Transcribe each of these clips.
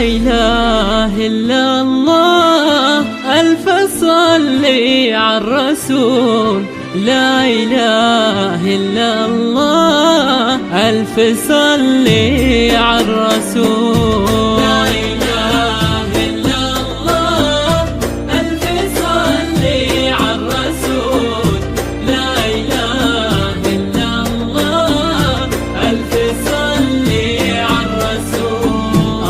إله إلا الله، ألف صلي على الرسول. لا إله إلا الله، ألف صلي على الرسول. لا إله إلا الله، ألف صلي على الرسول. لا إله إلا الله، ألف صلي على الرسول.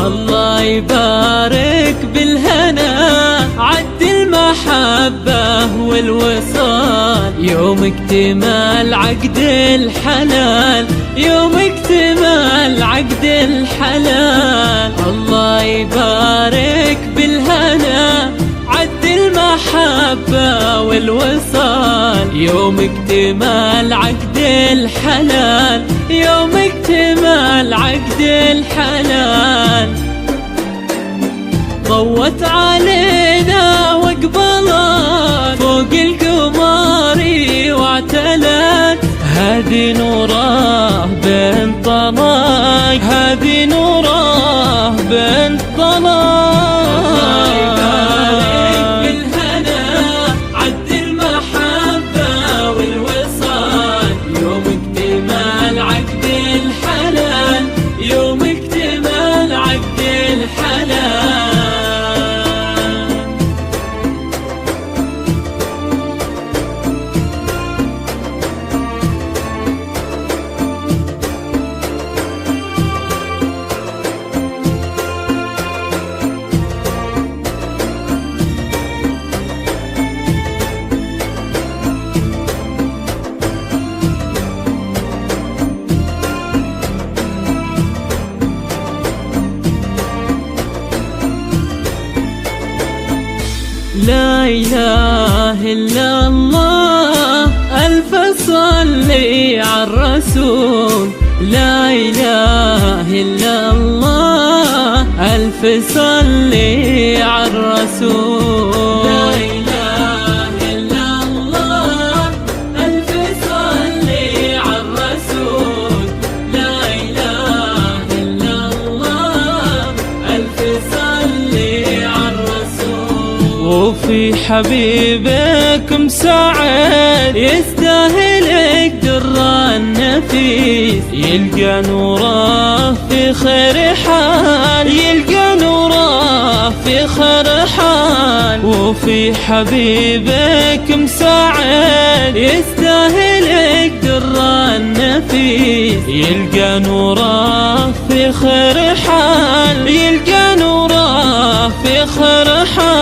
الله يبارك بالهنا، عد المحبة والوصال، يوم اكتمال عقد الحلال، يوم اكتمال عقد الحلال. الله يبارك بالهنا، عد المحبة والوصال، يوم اكتمال عقد الحلال، يوم اكتمال عقد الحلال. ضوت علينا وقبلت فوق القمر واعتلت، هذه نوره بنت طلاق، هذه نوره بنت طلاق. الله يبارك بالهنا، عد المحبة والوصال، يوم اكتمال عقد الحلال، يوم اكتمال عقد الحلال. لا إله إلا الله، ألف صلي على الرسول. لا إله إلا الله، ألف صلي على الرسول. لا إله إلا الله، ألف صلي على الرسول. لا إله إلا الله، ألف صلي على الرسول. وفي حبيبك مساعد، يستاهلك درا النفيس، يلقى نوره في خير حال، يلقى نوره في خير حال. وفي حبيبك مساعد، يستاهلك درا النفيس، يلقى نوره في خير حال، يلقى نوره في خير حال.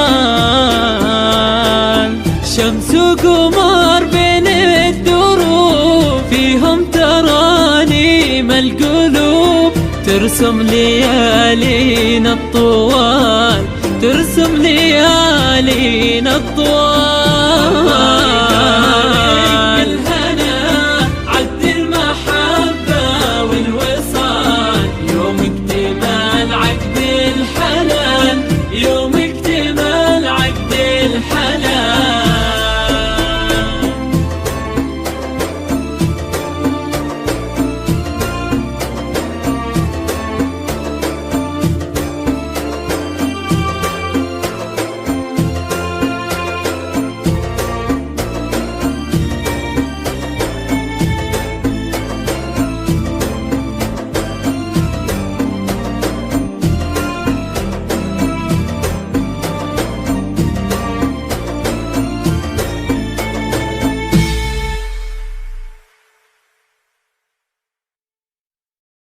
شمس وقمر بين الدروب، فيهم ترانيم القلوب، ترسم ليالينا الطوال، ترسم ليالينا الطوال.